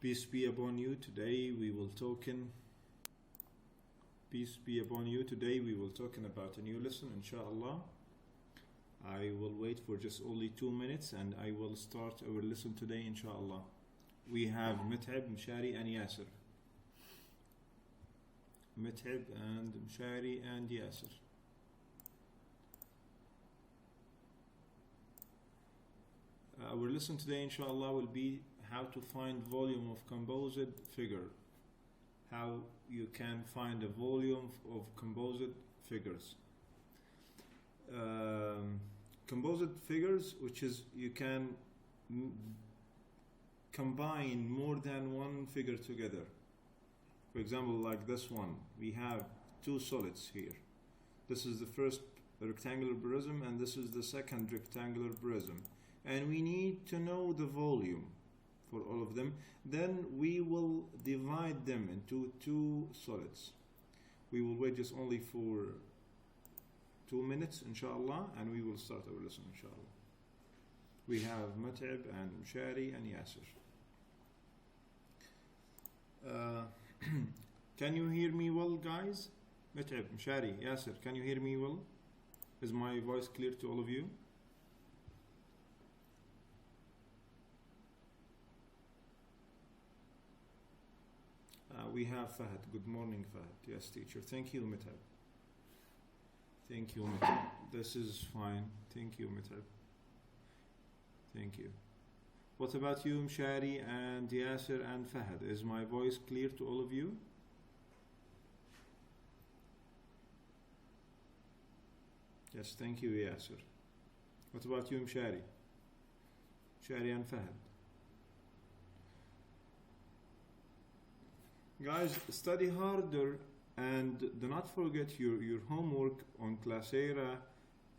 Peace be upon you. Today we will talking. Peace be upon you. Today we will talking about a new lesson, inshallah. I will wait for just only 2 minutes and I will start our lesson today, inshallah. We have Mut'ab, Mshari and Yasir. Mut'ab and Mshari and Yasir. Our lesson today, inshallah, will be how to find volume of composite figure. How you can find a volume of composite figures. Composite figures, which is you can combine more than one figure together. For example, like this one, we have two solids here. This is the first rectangular prism and this is the second rectangular prism. And we need to know the volume for all of them. Then we will divide them into two solids. We will wait just only for 2 minutes, inshallah, and we will start our lesson, inshallah. We have Mut'ab and Mshari and Yasir. Can you hear me well, guys? Mut'ab, Mshari, Yasir, can you hear me well? Is my voice clear to all of you? We have Fahad. Good morning, Fahad. Yes, teacher. Thank you, Mut'ab. Thank you, Mut'ab. This is fine. Thank you, Mut'ab. Thank you. What about you, Mshari and Yasir and Fahad? Is my voice clear to all of you? Yes, thank you, Yasir. What about you, Mshari? Mshari and Fahad. Guys, study harder and do not forget your homework on Classera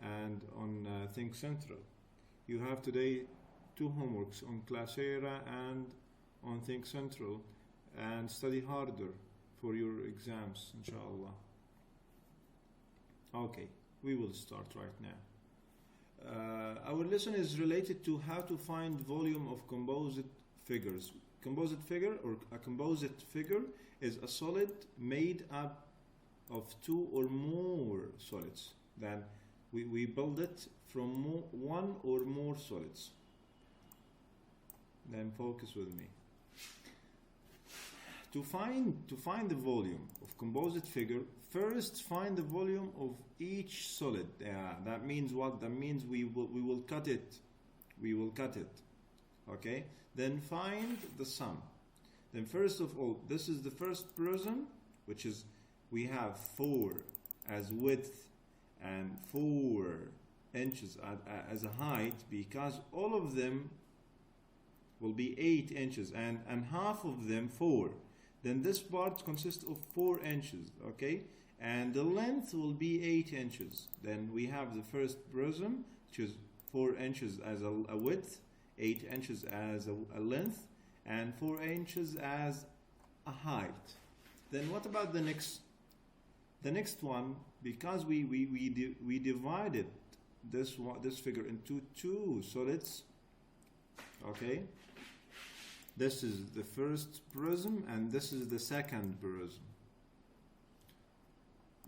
and on Think Central. You have today 2 homeworks on Classera and on Think Central, and study harder for your exams, inshallah. Okay, we will start right now. Our lesson is related to how to find volume of composite figures. Composite figure or a composite figure is a solid made up of 2 or more solids. Then we build it from one or more solids. Then focus with me. To find the volume of composite figure, first find the volume of each solid. That means what? That means we will cut it. We will cut it. Okay? Then find the sum. Then first of all, this is the first prism, which is we have 4 as width and 4 inches as a height, because all of them will be 8 inches and half of them 4. Then this part consists of 4 inches, okay? And the length will be 8 inches. Then we have the first prism, which is 4 inches as a width, 8 inches as a length, and 4 inches as a height. Then what about the next one? Because we divided this figure into 2 solids. Okay, this is the first prism and this is the second prism.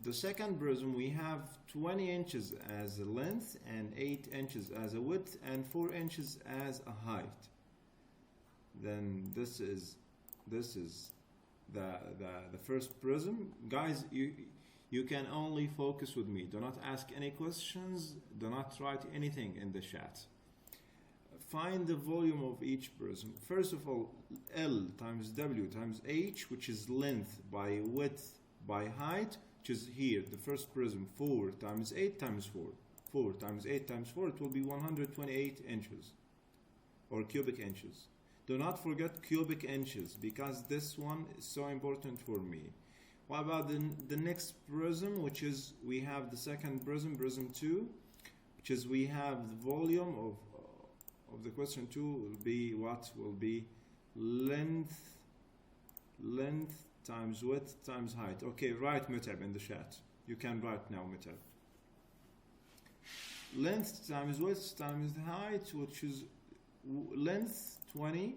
The second prism, we have 20 inches as a length and 8 inches as a width and 4 inches as a height. Then this is the first prism. Guys, you can only focus with me. Do not ask any questions. Do not write anything in the chat. Find the volume of each prism. First of all, L times W times H, which is length by width by height, which is here, the first prism, 4 times 8 times 4. 4 times 8 times 4, it will be 128 inches, or cubic inches. Do not forget cubic inches, because this one is so important for me. What about the next prism, which is, we have the second prism, prism 2, which is we have the volume of the question 2 will be what? Will be length times width times height. Okay, write Mut'ab in the chat. You can write now, Mut'ab. Length times width times the height, which is length 20,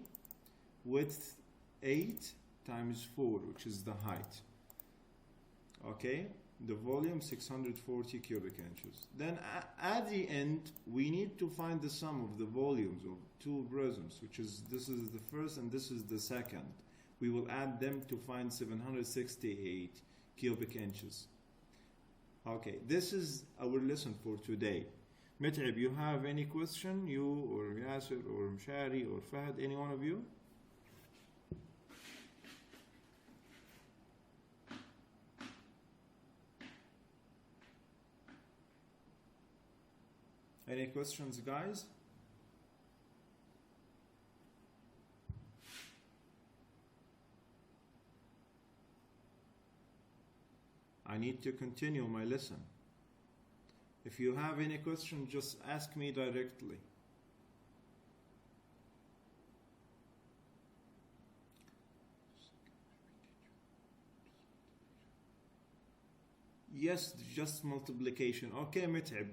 width 8 times 4, which is the height. Okay, the volume 640 cubic inches. Then at the end, we need to find the sum of the volumes of two prisms, which is, this is the first and this is the second. We will add them to find 768 cubic inches. Okay, this is our lesson for today. Mit'ab, you have any question? You or Yasser or Mshari or Fahad, any one of you? Any questions, guys? I need to continue my lesson. If you have any question, just ask me directly. Yes, just multiplication. Okay, Mit'ab,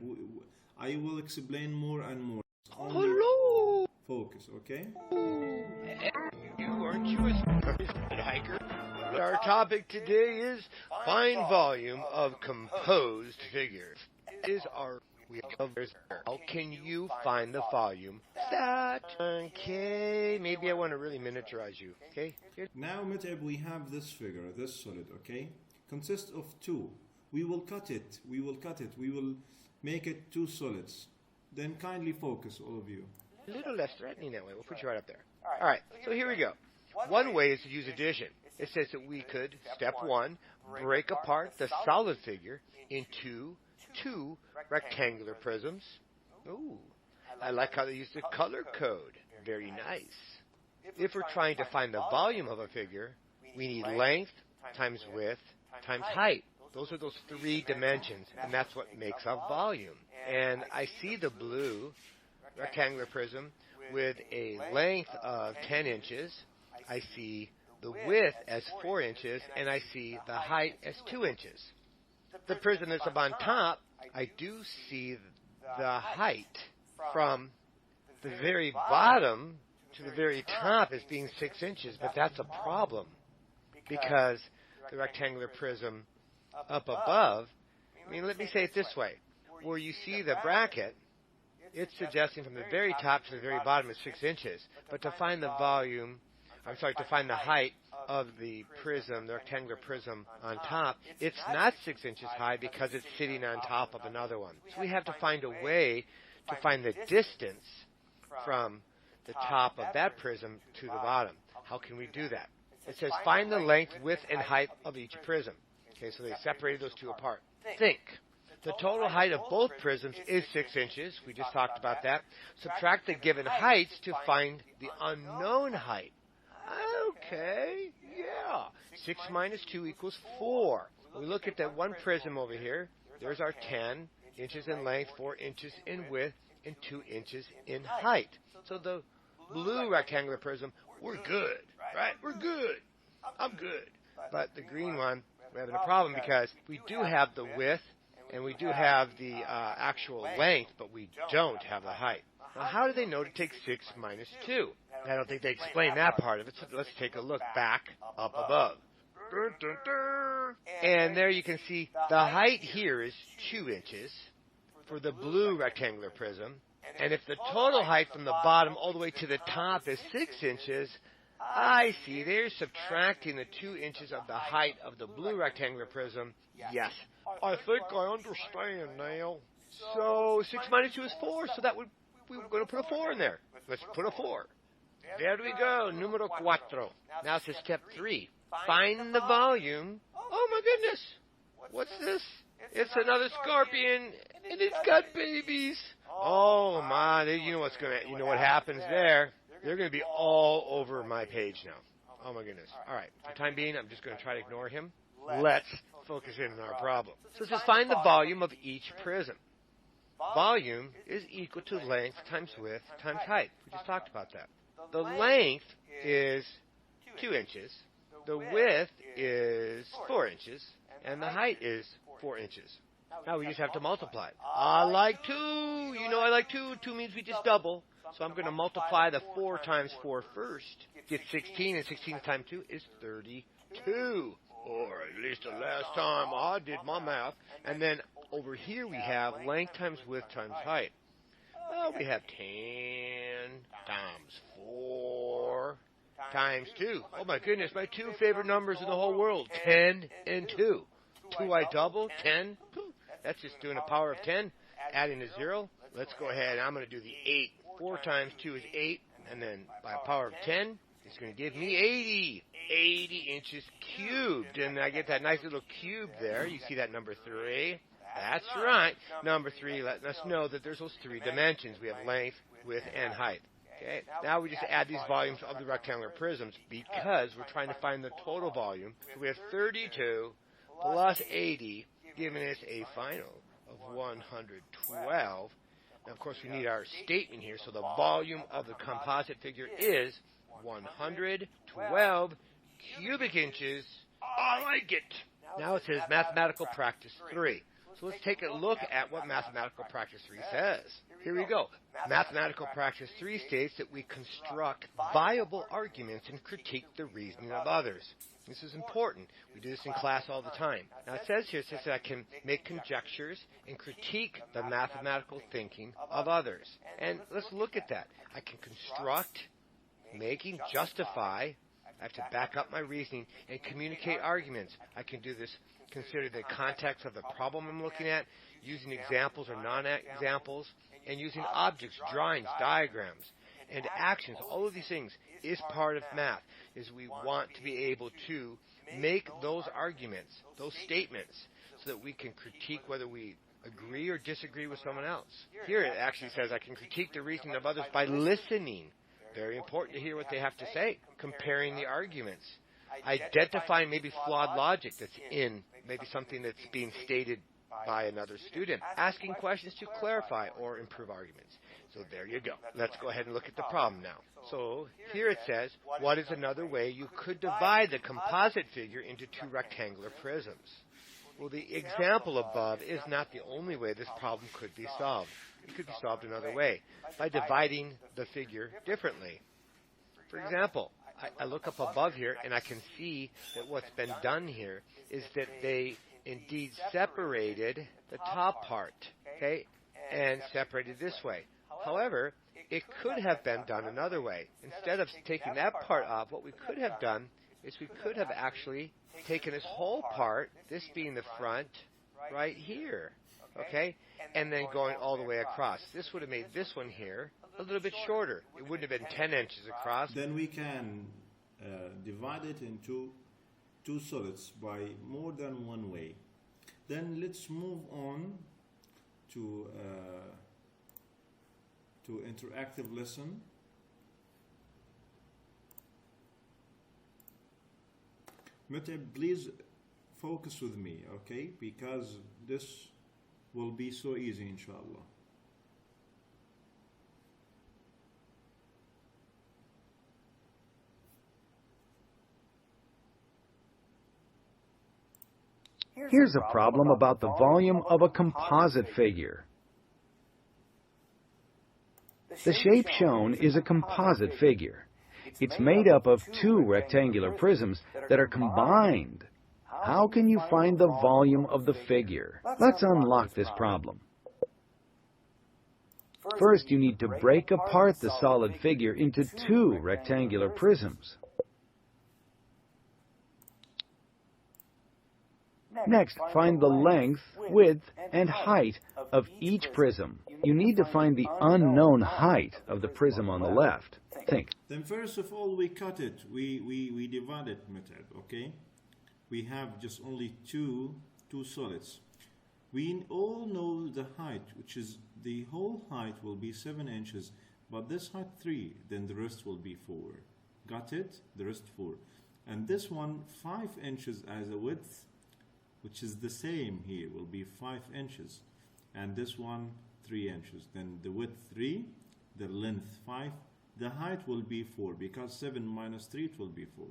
I will explain more and more. Hello! Focus, okay? Aren't you a hiker? Our topic today is find volume of composed figures. How can you find the volume? Okay, maybe I want to really miniaturize you. Okay. Now, Mit'ab, we have this figure, this solid, okay? Consists of two. We will cut it. We will make it two solids. Then kindly focus, all of you. A little less threatening that way. We'll put you right up there. All right, so here we go. One way is to use addition. It says that we could, step one, break apart the solid figure into two rectangular prisms. Ooh, I like how they use the color code. Very nice. If we're trying to find the volume of a figure, we need length times width times height. Those are those three dimensions, and that's what makes a volume. And I see the blue rectangular prism with a length of 10 inches. I see the width as 4 inches, and I see the height as 2 inches. The prism that's up on top, I do see the height from the very bottom to the very top as being 6 inches, but that's a problem because the rectangular prism up above, let me say it this way. Where you see the bracket, it's suggesting from the very top to the very bottom is 6 inches. But to find the to find the height of the prism, the rectangular prism on top, it's not 6 inches high because it's sitting on top of another one. So we have to find a way to find the distance from the top of that prism to the bottom. How can we do that? It says find the length, width, and height of each prism. Okay, so they separated those two apart. Think. The total height of both prisms is 6 inches. We just talked about that. Subtract the given heights to find the unknown height. Okay, yeah. 6 minus 2 equals 4. We look at that one prism over here. There's our 10 inches in length, 4 inches in width, and 2 inches in height. So the blue rectangular prism, we're good, right? We're good. I'm good. But the green one, we're having a problem because we do have the width and we do have the actual length, but we don't have the height. Now, how do they know to take 6 minus 2? I don't think they explain that part of it, so let's take a look back up above. And there you can see the height here is 2 inches for the blue rectangular prism. And if the total height from the bottom all the way to the top is 6 inches, I see they're subtracting the 2 inches of the height of the blue rectangular prism. Yes, I think I understand now. So 6 minus 2 is 4, so we were going to put a 4 in there. Let's put a 4. There we go, numero cuatro. Now it says step 3. Find the volume. Oh my goodness, what's this? It's another scorpion, and it's got babies. Oh my, you know what happens there. They're going to be all over my page now. Oh my goodness. All right, for the time being, I'm just going to try to ignore him. Let's focus in on our problem. So it says find the volume of each prism. Volume is equal to length times width times height. We just talked about that. The length is 2 inches. The width is 4 inches. And the height is 4 inches. Now we just have to multiply. I like 2. You know I like 2. 2 means we just double. So I'm going to multiply the 4 times 4 first. Get 16, and 16 times 2 is 32. Or at least the last time I did my math. And then over here we have length times width times height. Well, we have 10 times 4 times 2. Oh my goodness, my 2 favorite numbers in the whole world, 10 and 2. 2 I double, 10. That's just doing a power of 10, adding a 0. Let's go ahead. I'm going to do the 8. 4 times 2 is 8, and then by a power of 10, it's going to give me 80. 80 inches cubed, and I get that nice little cube there. You see that number 3? That's right. Number 3 letting us know that there's those 3 dimensions. We have length, width, and height. Okay. Now we just add these volumes of the rectangular prisms because we're trying to find the total volume. So we have 32 plus 80, giving us a final of 112. Now, of course, we need our statement here. So the volume of the composite figure is 112 cubic inches. I like it. Now it says mathematical practice 3. So let's take a look at what mathematical practice 3 says. Here we go. Mathematical practice 3 states that we construct viable arguments and critique the reasoning of others. This is important. We do this in class all the time. Now it says here, it says that I can make conjectures and critique the mathematical thinking of others. And let's look at that. I can construct, making, justify. I have to back up my reasoning and communicate arguments. I can do this, consider the context of the problem I'm looking at, using examples or non-examples, and using objects, drawings, diagrams, and actions. All of these things is part of math, is we want to be able to make those arguments, those statements, so that we can critique whether we agree or disagree with someone else. Here it actually says I can critique the reasoning of others by listening. Very important to hear what they have to say, comparing the arguments, identifying maybe flawed logic that's in maybe something that's being stated by another student, asking questions to clarify or improve arguments. So there you go. Let's go ahead and look at the problem now. So here it says, what is another way you could divide the composite figure into 2 rectangular prisms? Well, the example above is not the only way this problem could be solved. It could be solved another way, by dividing the figure differently. For example, I look up above here and I can see that what's been done here is that they indeed separated the top part, okay, and separated this way. However, it could have been done another way. Instead of taking that part off, what we could have done is we could have actually taken this whole part, this being the front, right here, okay, and then going all the way across. This would have made this one here a little bit shorter. It wouldn't have been 10 inches across. Then we can divide it into 2 solids by more than one way. Then let's move on to interactive lesson. Mete, please focus with me, okay? Because this will be so easy, inshallah. Here's a problem about the volume of a composite figure. The shape shown is a composite figure. It's made up of 2 rectangular prisms that are combined. How can you find the volume of the figure? Let's unlock this problem. First, you need to break apart the solid figure into 2 rectangular prisms. Next, find the length, width, and height of each prism. You need to find the unknown height of the prism on the left. Think. Then first of all, we cut it. We divide it method, okay? We have just only two solids. We all know the height, which is the whole height will be 7 inches, but this height 3, then the rest will be 4. Got it? The rest 4. And this one, 5 inches as a width, which is the same here, will be 5 inches. And this one, 3 inches. Then the width 3, the length 5, the height will be 4, because 7 minus 3, it will be 4.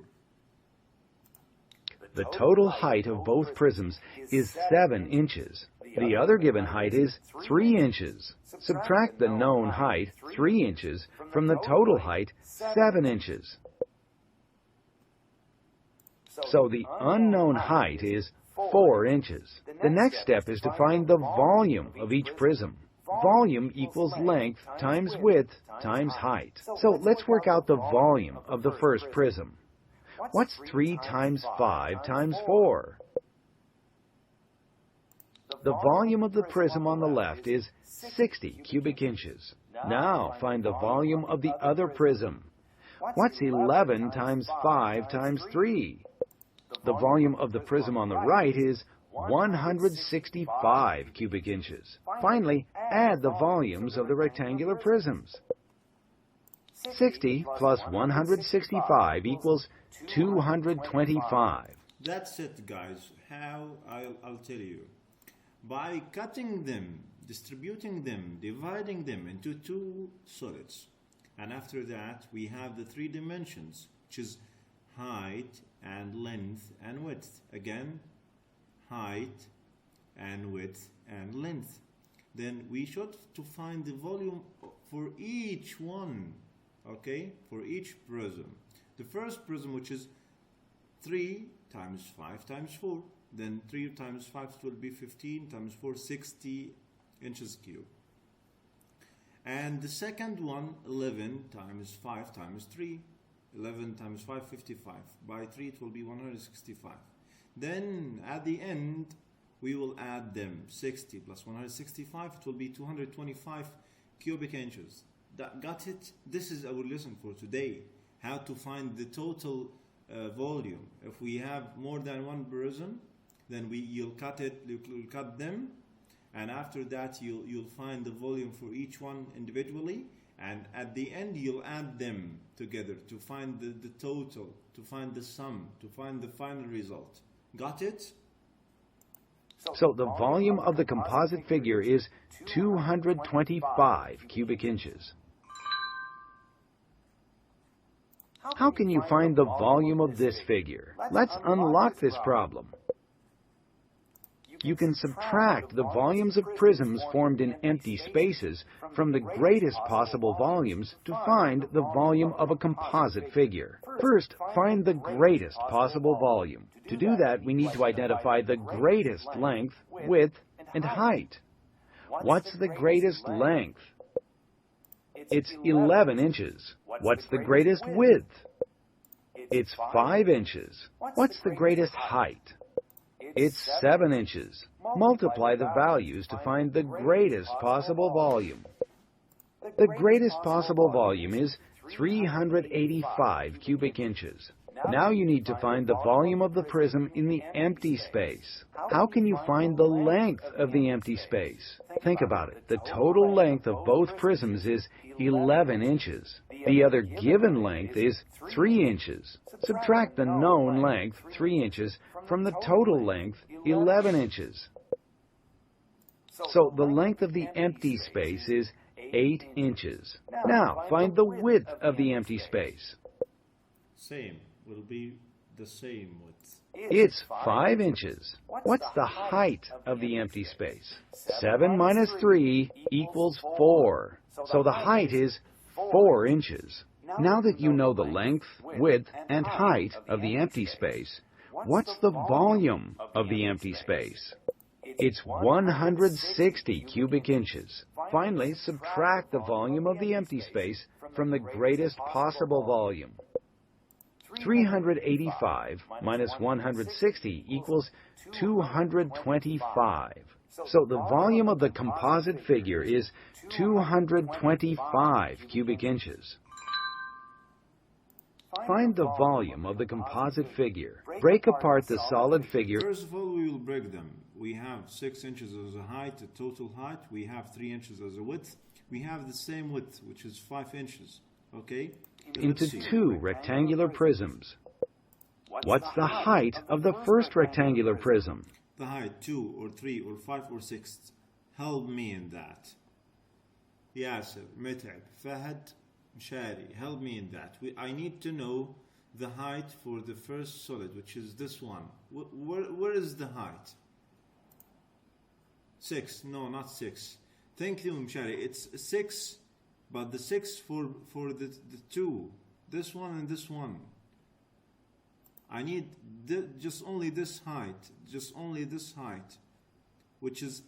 The total height of both prisms is 7 inches. The other given height is 3 inches. Subtract the known height, 3 inches, from the total height, 7 inches. So the unknown height is 4 inches. The next step is to find the volume of each prism. Volume equals length times width times height. So let's work out the volume of the first prism. What's 3 times 5 times 4? The volume of the prism on the left is 60 cubic inches. Now find the volume of the other prism. What's 11 times 5 times 3? The volume of the prism on the right is 165 cubic inches. Finally, add the volumes of the rectangular prisms. 60 plus 165 equals 225. That's it, guys. How? I'll tell you. By cutting them, distributing them, dividing them into two solids. And after that, we have the 3 dimensions, which is height and length and width. Again, height and width and length. Then we should to find the volume for each one, okay, for each prism. The first prism, which is 3 times 5 times 4, then 3 times 5 will be 15 times 4, 60 inches cubed. And the second one, 11 times 5 times 3, 11 times 5, 55. By 3 it will be 165. Then at the end we will add them. 60 plus 165, it will be 225 cubic inches. Got it? This is our lesson for today. How to find the total volume. If we have more than one prism, then you'll cut them, and after that you'll find the volume for each one individually, and at the end you'll add them together to find the total, to find the sum, to find the final result. Got it? So the volume of the composite figure is 225 cubic inches. How can you find the volume of this figure? Let's unlock this problem. You can subtract the volumes of prisms formed in empty spaces from the greatest possible volumes to find the volume of a composite figure. First, find the greatest possible volume. To do that, we need to identify the greatest length, width, and height. What's the greatest length? It's 11 inches. What's the greatest width? It's 5 inches. What's the greatest height? It's 7 inches. Multiply the values to find the greatest possible volume. The greatest possible volume is 385 cubic inches. Now you need to find the volume of the prism in the empty space. How can you find the length of the empty space? Think about it. The total length of both prisms is 11 inches. The other given length is 3 inches. Subtract the known length, 3 inches, from the total length, 11 inches. So the length of the empty space is 8 inches. Now find the width of the empty space. Same. Will be the same width. It's 5 inches. What's the height of the empty space? 7 minus 3 equals 4. So the height is 4 inches. Now that you know the length, width, and height of the empty space, what's the volume of the empty space? It's 160 cubic inches. Finally, subtract the volume of the empty space from the greatest possible volume. 385 minus 160 equals 225. So the volume of the composite figure is 225 cubic inches. Find the volume of the composite figure. Break apart the solid figure. First of all, we will break them. We have 6 inches as a height, a total height. We have 3 inches as a width. We have the same width, which is 5 inches. Okay? Into 2 rectangular prisms. What's the height of the first rectangular prism? The height, 2 or 3 or 5 or 6. Help me in that. Yasser, Met'ab, Fahad, Shari, help me in that. I need to know the height for the first solid, which is this one. Where is the height? 6. No, not 6. Thank you, Mshari. It's 6, but the 6 for the 2. This one and this one. I need just only this height. Just only this height. Which is,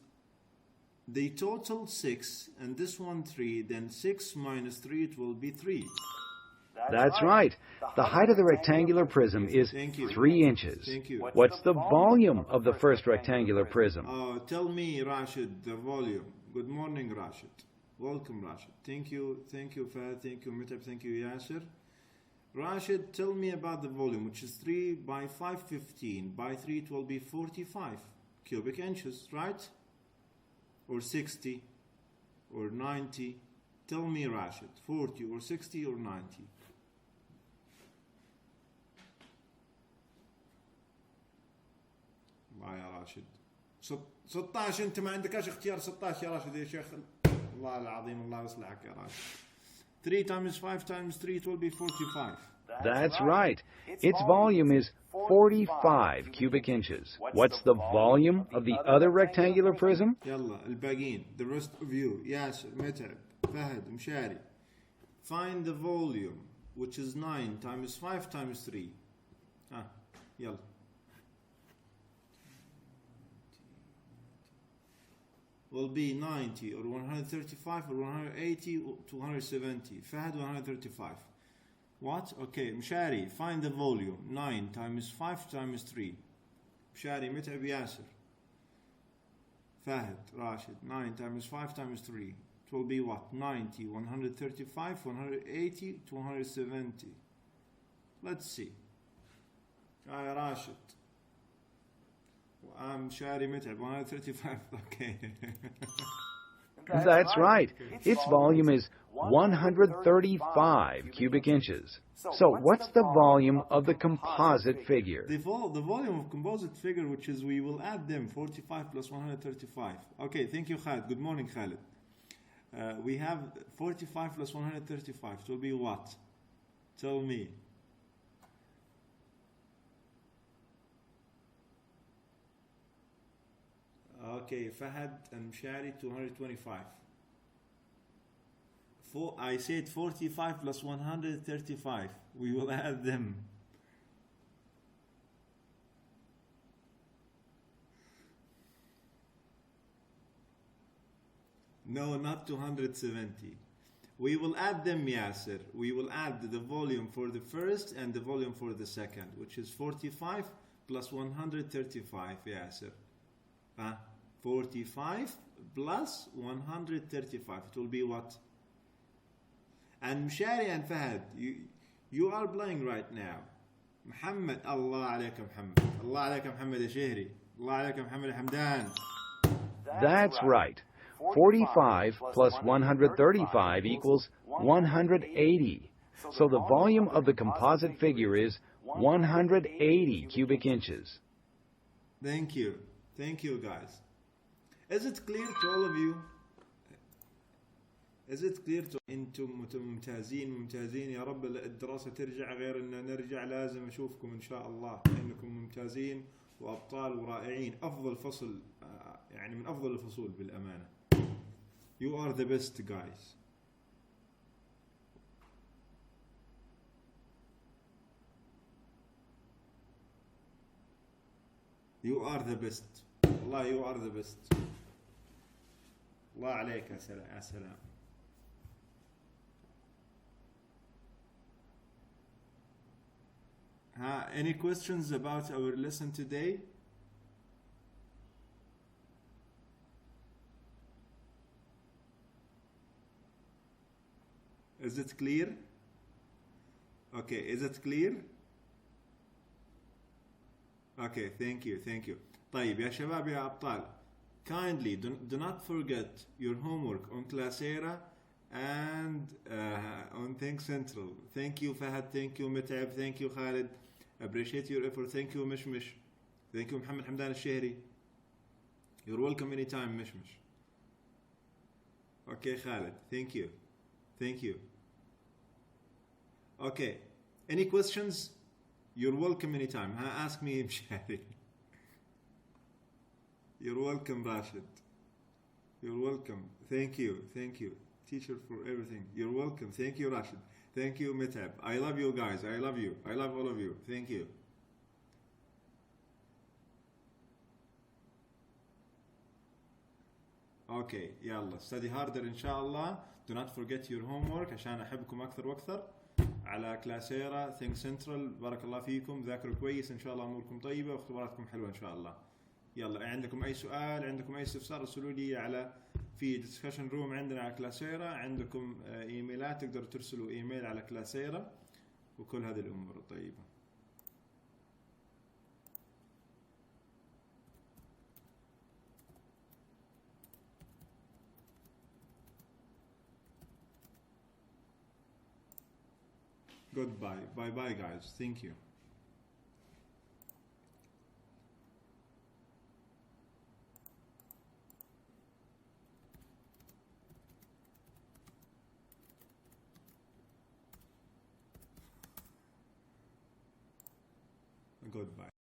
they total 6, and this one 3. Then 6 minus 3, it will be 3. That's right. The height of the rectangular prism is 3 inches. Thank you. What's the volume of the first rectangular prism? Tell me, Rashid, the volume. Good morning, Rashid. Welcome, Rashid. Thank you, Fahad. Thank you, Mitab. Thank you, Yasser. Rashid, tell me about the volume, which is 3 by 5, 15. By 3, it will be 45 cubic inches, right? Or 60, or 90. Tell me, Rashid, 40 or 60 or 90. يا راشد 16 انت ما عندكش اختيار 16 يا راشد يا شيخ الله العظيم الله يصلحك يا راشد 3 times 5 times 3 it will be 45. That's right. Its volume is 45 cubic inches. What's the volume of the other rectangular prism? يلا الباقيين, the rest of you, ياسر, متعب, فهد, مشاري. Find the volume, which is 9 times 5 times 3. يلا. Will be 90 or 135 or 180 or 270. Fahad 135. What? Okay, Mshari, find the volume. 9 times 5 times 3. Mshari, Mit'ab Yasser. Fahad, Rashid. 9 times 5 times 3. It will be what? 90, 135, 180, 270. Let's see. Rashid. I'm Shari Mit'ab, 135. Okay. That's right. Its volume is 135 cubic inches. So what's the volume of the composite figure? The volume of composite figure, which is, we will add them, 45 plus 135. Okay, thank you, Khalid. Good morning, Khalid. We have 45 plus 135. It will be what? Tell me. Okay, Fahad and Mshari, 225. I said 45 plus 135. We will add them. No, not 270. We will add them, Yasser. We will add the volume for the first and the volume for the second, which is 45 plus 135, Yasser. 45 plus 135. It will be what? And Mshari and Fahad, you are playing right now. Muhammad, Allah alayka Muhammad. Allah alayka Muhammad al-Shihri. Allah alayka Muhammad al-Hamdan. That's right. 45 plus 135 equals 180. So the volume of the composite figure is 180 cubic inches. Thank you. Thank you, guys. Is it clear to all of you? Is it clear to انتم ممتازين يا رب الدراسة ترجع غير ان نرجع لازم اشوفكم ان شاء الله انكم ممتازين وابطال ورائعين افضل فصل يعني من افضل الفصول بالامانة. You are the best guys. You are the best. Allah, you are the best. الله عليك يا سلام. Any questions about our lesson today? Is it clear? Okay, is it clear? Okay, thank you. طيب يا شباب يا أبطال, kindly do not forget your homework on Classera and on Think Central. Thank you Fahad, thank you Mit'ab, thank you Khalid. Appreciate your effort. Thank you Mishmish. Thank you Muhammad Hamdan al-Shihri. You're welcome anytime Mishmish. Okay Khalid, thank you. Okay, Any questions? You're welcome anytime. Ask me, Mshadi. You're welcome, Rashid. You're welcome. Thank you. Thank you, teacher, for everything. You're welcome. Thank you, Rashid. Thank you, Mitab. I love you guys. I love you. I love all of you. Thank you. Okay, يلا study harder إن شاء الله. Do not forget your homework عشان أحبكم أكثر وأكثر. على كلاسيرا ثينك سنترال. بارك الله فيكم. ذاكروا كويس إن شاء الله. أموركم طيبة واختباراتكم حلوة إن شاء الله. يلا عندكم أي سؤال، عندكم أي استفسار، ارسلوا لي على في discussion room عندنا على كلاسيرا. عندكم إيميلات تقدروا ترسلوا إيميل على كلاسيرا وكل هذه الأمور الطيبة. Goodbye. Bye bye guys. Thank you. Goodbye.